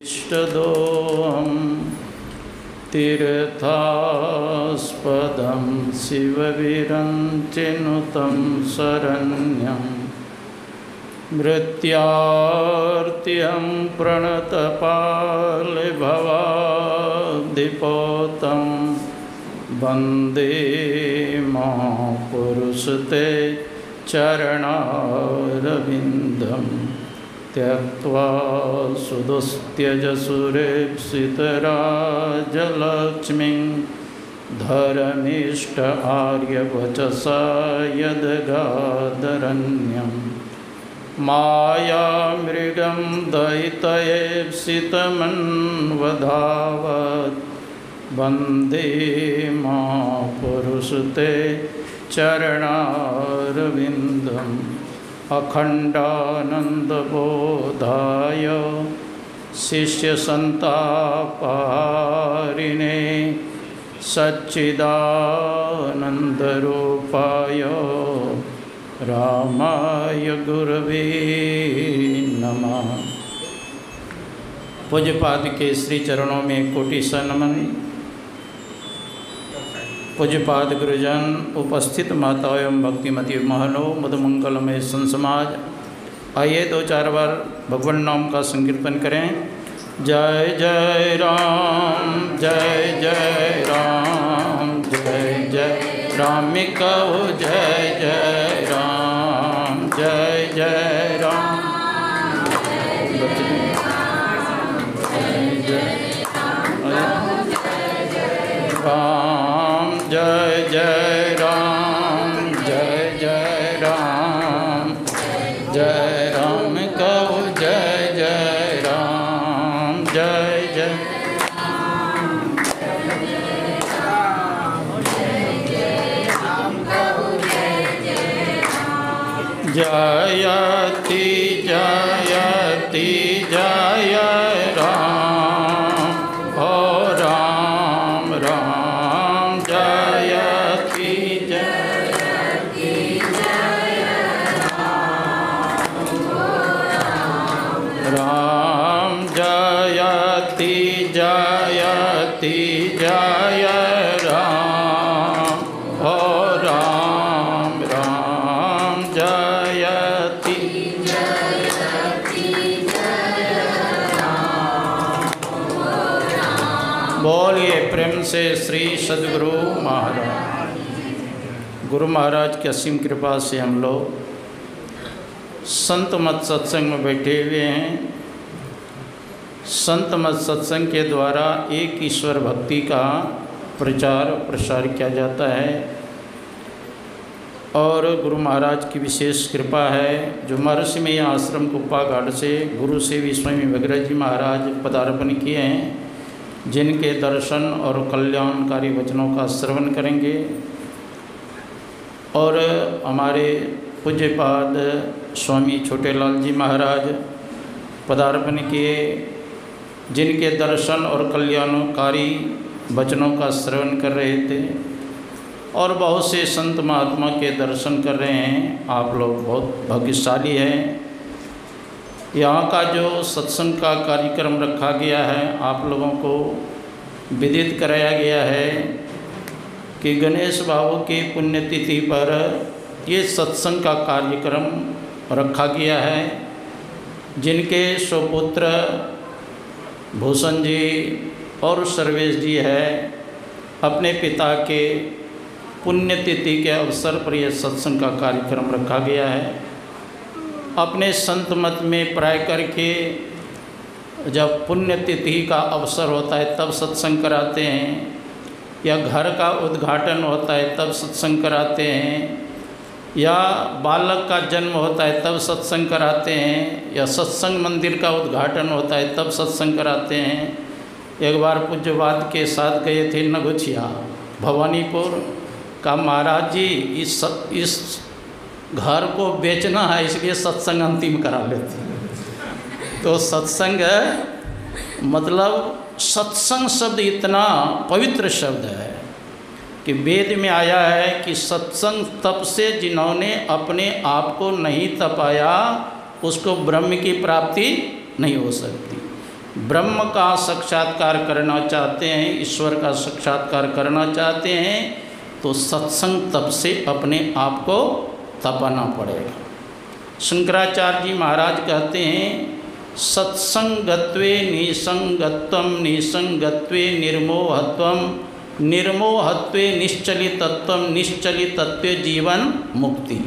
इष्टदोहं तीर्थास्पदं शिवविरञ्चिनुतं शरण्यं मृत्यार्त्यं प्रणतपालभवाब्धिपोतं वन्दे महापुरुषते चरणारविन्दम् त्यक्त्वा सुदुस्त्यजसुरेप्सितराजलक्ष्मीं धर्मिष्ठ आर्यवचसा यद्गादरण्यं मायामृगं दयितयेप्सितमन्वधावत् वन्दे महापुरुषते चरणारविन्दम् अखण्डानन्दबोधाय शिष्यसन्तापहारिणे सच्चिदानन्दरूपाय रामाय गुरवे नमः। पूज्यपाद के श्री चरणों में कोटि सा नमन। पूज्यपाद गुरुजन, उपस्थित माताओं एवं भक्तिमती महलो, मधुमंगलमय संसमाज, आइए दो चार बार भगवान नाम का संकीर्तन करें। जय जय राम, जय जय राम, जय जय राम कहो जय जय राम, जय जय राम, राम जय जय राम, जय जय राम, जय राम कहो जय जय राम, जय जय जयति जयति जय राम, ओ राम राम जयति जयति जय राम, जयति जयति जय राम, ओ राम राम जयति जयति जय राम। बोलिए प्रेम से श्री सद्गुरु महाराज। गुरु महाराज की असीम कृपा से हम लोग संत मत सत्संग में बैठे हुए हैं। संत मत सत्संग के द्वारा एक ईश्वर भक्ति का प्रचार प्रसार किया जाता है और गुरु महाराज की विशेष कृपा है जो महर्षि में आश्रम कुप्पा घाट से गुरु सेवी स्वामी भगीरथ जी महाराज पदार्पण किए हैं, जिनके दर्शन और कल्याणकारी वचनों का श्रवण करेंगे। और हमारे पूज्यपाद स्वामी छोटेलाल जी महाराज पदार्पण किए, जिनके दर्शन और कल्याणकारी वचनों का श्रवण कर रहे थे और बहुत से संत महात्मा के दर्शन कर रहे हैं। आप लोग बहुत भाग्यशाली हैं। यहाँ का जो सत्संग का कार्यक्रम रखा गया है, आप लोगों को विदित कराया गया है कि गणेश बाबू की पुण्यतिथि पर ये सत्संग का कार्यक्रम रखा गया है, जिनके सुपुत्र भूषण जी और सर्वेश जी है, अपने पिता के पुण्यतिथि के अवसर पर यह सत्संग का कार्यक्रम रखा गया है। अपने संत मत में प्राय करके जब पुण्यतिथि का अवसर होता है तब सत्संग कराते हैं, या घर का उद्घाटन होता है तब सत्संग कराते हैं, या बालक का जन्म होता है तब सत्संग कराते हैं, या सत्संग मंदिर का उद्घाटन होता है तब सत्संग कराते हैं। एक बार पूज्यपाद के साथ गए थे नगुचिया भवानीपुर का, महाराज जी इस घर को बेचना है इसलिए सत्संग अंतिम करा लेते हैं। तो सत्संग मतलब सत्संग शब्द इतना पवित्र शब्द है कि वेद में आया है कि सत्संग तप से जिन्होंने अपने आप को नहीं तपाया उसको ब्रह्म की प्राप्ति नहीं हो सकती। ब्रह्म का साक्षात्कार करना चाहते हैं, ईश्वर का साक्षात्कार करना चाहते हैं, तो सत्संग तप से अपने आप को तपाना पड़ेगा। शंकराचार्य जी महाराज कहते हैं सत्संगत्वे निसंगत्वम, निसंगत्वे निर्मोहत्वम, निर्मोहत्वे निश्चलितत्वम, निश्चलितत्वे जीवन मुक्ति।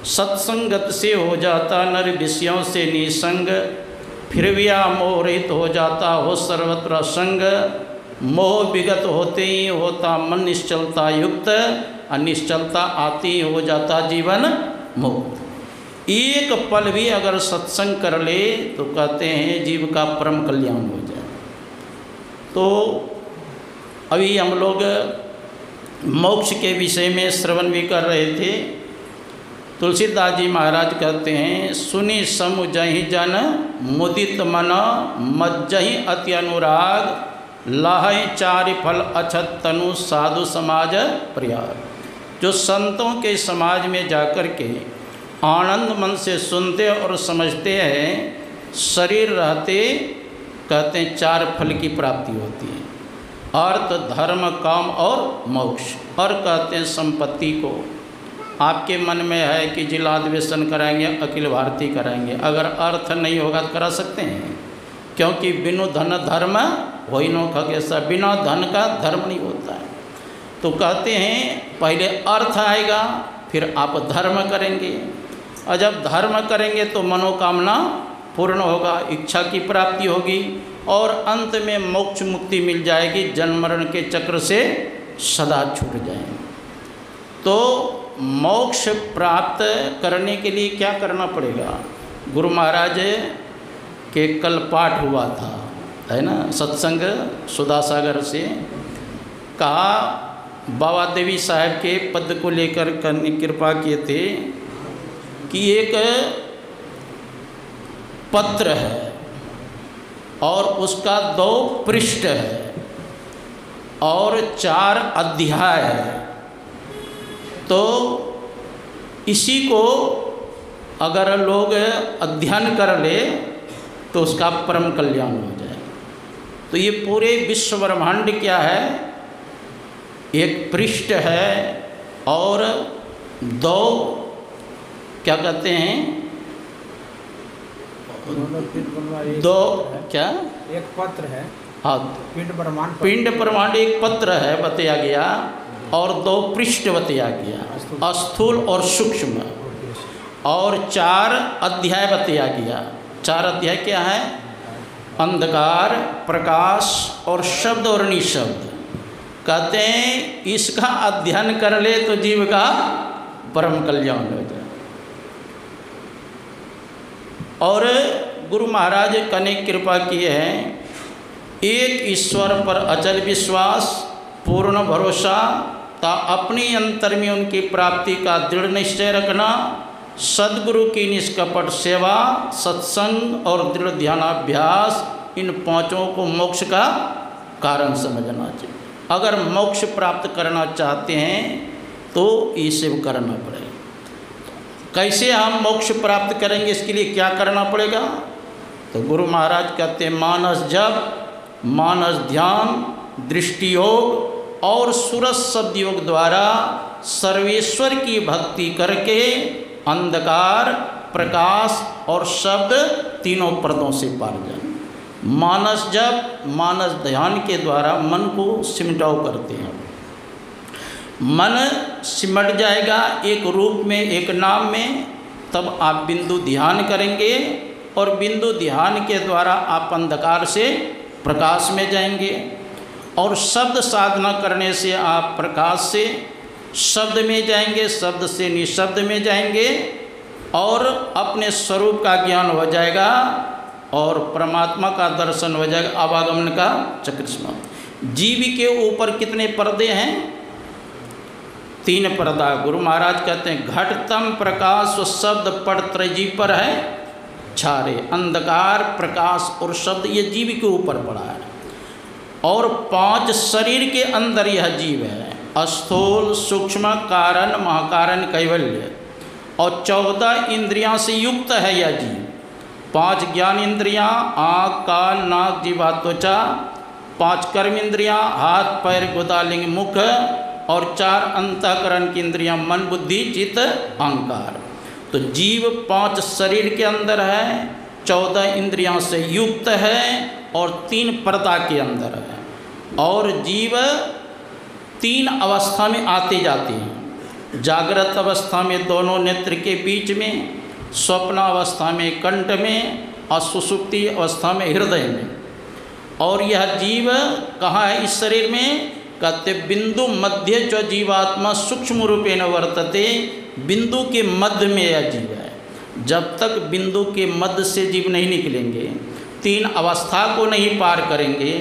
सत्संगत से हो जाता नर विषयों से निसंग, फिर व्यामोहित हो जाता हो सर्वत्र संग, मोह विगत होते ही होता मन निश्चलता युक्त, अनिश्चलता आती ही हो जाता जीवन मुक्त। एक पल भी अगर सत्संग कर ले तो कहते हैं जीव का परम कल्याण हो जाए। तो अभी हम लोग मोक्ष के विषय में श्रवण भी कर रहे थे। तुलसीदास जी महाराज कहते हैं सुनि समुझहि जन मुदित मन, मज्जहि अति अनुराग, लाहै चारि फल अछत तनु, साधु समाज प्रयाग। जो संतों के समाज में जाकर के आनंद मन से सुनते और समझते हैं, शरीर रहते कहते हैं 4 फल की प्राप्ति होती है, अर्थ धर्म काम और मोक्ष। और कहते हैं संपत्ति को आपके मन में है कि जिला अधिवेशन कराएंगे, अखिल भारतीय कराएंगे, अगर अर्थ नहीं होगा तो करा सकते हैं, क्योंकि बिनु धन धर्म होई नो खगेसा, बिना धन का धर्म नहीं होता है। तो कहते हैं पहले अर्थ आएगा फिर आप धर्म करेंगे, और जब धर्म करेंगे तो मनोकामना पूर्ण होगा, इच्छा की प्राप्ति होगी, और अंत में मोक्ष मुक्ति मिल जाएगी, जन्म मरण के चक्र से सदा छूट जाएंगे। तो मोक्ष प्राप्त करने के लिए क्या करना पड़ेगा? गुरु महाराज के कल पाठ हुआ था, है ना, सत्संग सुधासागर से कहा, बाबा देवी साहब के पद को लेकर करने कृपा किए थे कि एक पत्र है और उसका 2 पृष्ठ है और 4 अध्याय है। तो इसी को अगर लोग अध्ययन कर ले तो उसका परम कल्याण हो जाए। तो ये पूरे विश्व ब्रह्मांड क्या है, एक पृष्ठ है और 2 क्या कहते हैं, 2 क्या, एक पत्र है, हाँ, पिंड ब्रह्मांड एक पत्र है बताया गया, और 2 पृष्ठ बताया गया, स्थूल और सूक्ष्म, और 4 अध्याय बताया गया। 4 अध्याय क्या है? अंधकार, प्रकाश और शब्द और निशब्द। कहते हैं इसका अध्ययन कर ले तो जीव का परम कल्याण हो जाए। और गुरु महाराज कने कृपा किए हैं, एक ईश्वर पर अचल विश्वास, पूर्ण भरोसा, ता अपने अंतर में उनकी प्राप्ति का दृढ़ निश्चय रखना, सद्गुरु की निष्कपट सेवा, सत्संग और दृढ़ ध्यानाभ्यास, इन 5 को मोक्ष का कारण समझना चाहिए। अगर मोक्ष प्राप्त करना चाहते हैं तो ये सब करना पड़ेगा। कैसे हम मोक्ष प्राप्त करेंगे, इसके लिए क्या करना पड़ेगा? तो गुरु महाराज कहते हैं मानस जप, मानस ध्यान, दृष्टि योग और सूरज शब्द योग द्वारा सर्वेश्वर की भक्ति करके अंधकार, प्रकाश और शब्द तीनों पर्दों से पार जाए। मानस जप, मानस ध्यान के द्वारा मन को सिमटाव करते हैं। मन सिमट जाएगा एक रूप में, एक नाम में, तब आप बिंदु ध्यान करेंगे और बिंदु ध्यान के द्वारा आप अंधकार से प्रकाश में जाएंगे, और शब्द साधना करने से आप प्रकाश से शब्द में जाएंगे, शब्द से निशब्द में जाएंगे, और अपने स्वरूप का ज्ञान हो जाएगा और परमात्मा का दर्शन हो जाएगा, आवागमन का चक्र समाप्त। जीव के ऊपर कितने पर्दे हैं? 3 पर्दा। गुरु महाराज कहते हैं घटतम प्रकाश शब्द पट त्रयी पर है छारे, अंधकार, प्रकाश और शब्द ये जीव के ऊपर पड़ा है, और 5 शरीर के अंदर यह जीव है, स्थूल, सूक्ष्म, कारण, महाकारण, कैवल्य, और 14 इंद्रियां से युक्त है यह जीव। 5 ज्ञान इंद्रियाँ, आँख, कान, नाक, जीवा, त्वचा, 5 कर्म इंद्रियाँ, हाथ, पैर, गुदा, लिंग, मुख, और 4 अंतःकरण की इंद्रियाँ, मन, बुद्धि, चित्त, अहंकार। तो जीव 5 शरीर के अंदर है, 14 इंद्रियाँ से युक्त है और 3 पर्दा के अंदर है। और जीव 3 अवस्था में आते जाते हैं। जागृत अवस्था में दोनों नेत्र के बीच में, स्वप्न अवस्था में कंठ में, और सुषुप्ति अवस्था में हृदय में। और यह जीव कहाँ है इस शरीर में? कहते बिंदु मध्य च जीवात्मा सूक्ष्म रूपेण वर्तते। बिंदु के मध्य में यह जीव है। जब तक बिंदु के मध्य से जीव नहीं निकलेंगे, 3 अवस्था को नहीं पार करेंगे,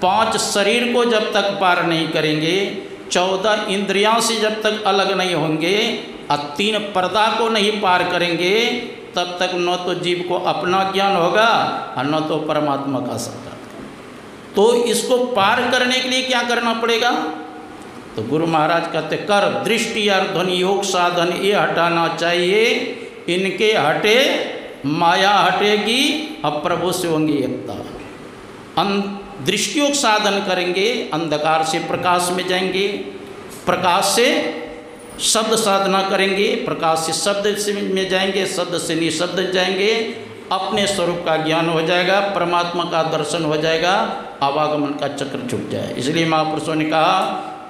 5 शरीर को जब तक पार नहीं करेंगे, 14 इंद्रियां से जब तक अलग नहीं होंगे और 3 पर्दा को नहीं पार करेंगे, तब तक न तो जीव को अपना ज्ञान होगा और न तो परमात्मा का साक्षात्कार। तो इसको पार करने के लिए क्या करना पड़ेगा? तो गुरु महाराज कहते कर दृष्टि और ध्वनि योग साधन ये हटाना चाहिए। इनके हटे माया हटेगी, अब प्रभु से होंगी एकता। दृष्टियोग साधन करेंगे, अंधकार से प्रकाश में जाएंगे, प्रकाश से शब्द साधना करेंगे, प्रकाश से शब्द से में जाएंगे, शब्द से निशब्द जाएंगे, अपने स्वरूप का ज्ञान हो जाएगा, परमात्मा का दर्शन हो जाएगा, आवागमन का चक्र छूट जाए। इसलिए महापुरुषों ने कहा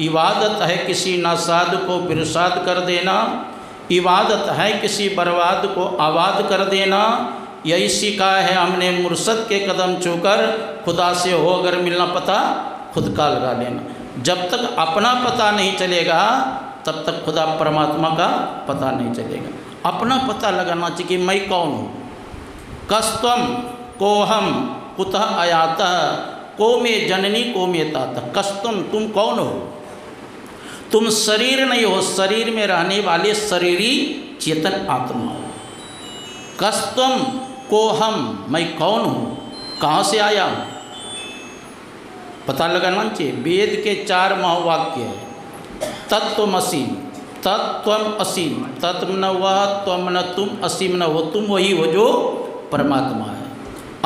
इबादत है किसी नासाद को बिरसाद कर देना, इबादत है किसी बर्बाद को आबाद कर देना। यही सीखा है हमने मुर्शद के कदम छूकर, खुदा से हो अगर मिलना पता खुद का लगा लेना। जब तक अपना पता नहीं चलेगा तब तक खुदा परमात्मा का पता नहीं चलेगा। अपना पता लगाना चाहिए कि मैं कौन हूँ। कस्तम कोहम कुतः आयातः को में जननी को में तातः। कस्तम तुम कौन हो? तुम शरीर नहीं हो, शरीर में रहने वाले शरीरी चेतन आत्मा हो। कस्तम कोहम मैं कौन हूँ, कहाँ से आया हूँ, पता लगाना चाहिए। वेद के 4 महावाक्य है। तत्त्वमसि, तत्त्वम असि, तत्व न वह, त्वम न तुम, असीम न वो, तुम वही हो जो परमात्मा है।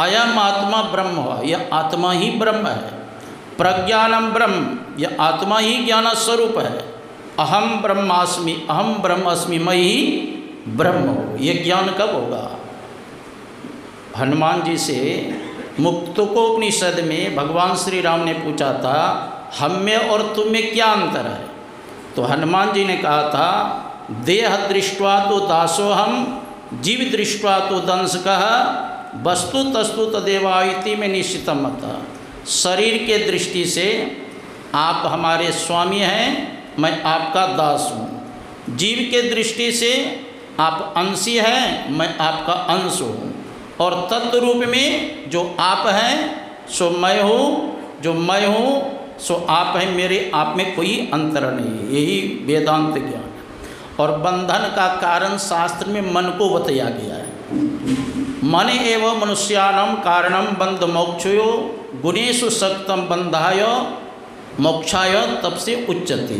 अयम आत्मा ब्रह्म हुआ, यह आत्मा ही ब्रह्म है। प्रज्ञानम ब्रह्म, यह आत्मा ही ज्ञान स्वरूप है। अहम ब्रह्मास्मि, अहम ब्रह्मास्मि, मैं ही ब्रह्म हूँ। ये ज्ञान कब होगा? हनुमान जी से मुक्तकोपनिषद में भगवान श्री राम ने पूछा था हम में और तुम में क्या अंतर है? तो हनुमान जी ने कहा था देह दृष्ट्वा तो दासोहम, जीव दृष्ट्वा तो दंशकः, वस्तु तस्तु तदेवाइति में निश्चितम मता। शरीर के दृष्टि से आप हमारे स्वामी हैं, मैं आपका दास हूँ। जीव के दृष्टि से आप अंशी हैं, मैं आपका अंश हूँ। और तत्व रूप में जो आप हैं सो मैं हूँ, जो मैं हूँ सो आप हैं, मेरे आप में कोई अंतर नहीं है। यही वेदांत ज्ञान। और बंधन का कारण शास्त्र में मन को बताया गया है। मन एवं मनुष्याणां कारणम बंध मोक्षयो, गुणेषु सक्तम बंधाय मोक्षाय तब से उच्चते।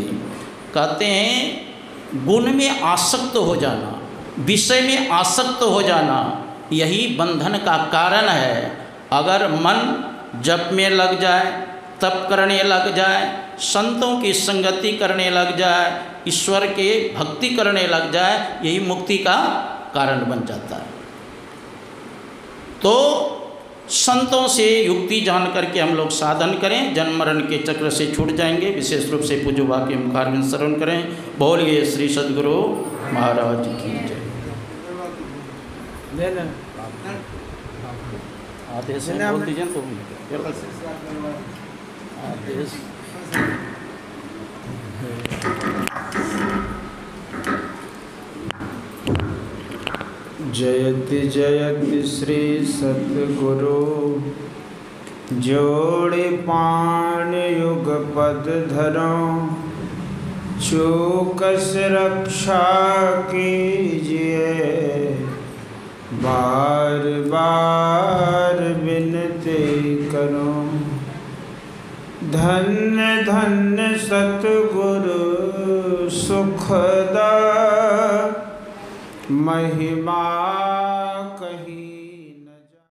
कहते हैं गुण में आसक्त हो जाना, विषय में आसक्त हो जाना, यही बंधन का कारण है। अगर मन जप में लग जाए, तप करने लग जाए, संतों की संगति करने लग जाए, ईश्वर के भक्ति करने लग जाए, यही मुक्ति का कारण बन जाता है। तो संतों से युक्ति जान करके हम लोग साधन करें, जन्म मरण के चक्र से छूट जाएंगे। विशेष रूप से पूज्य वाक्य मुखार में श्रवण करें। बोलिए श्री सद्गुरु महाराज की जय। आदेश बोल दीजिए तो आदेश। जयति जयति श्री सद्गुरु, जोड़े पान युग पद धरो, चूकस रक्षा कीजिए, बार बार विनती करो। धन्य धन्य सतगुरु सुखदा, महिमा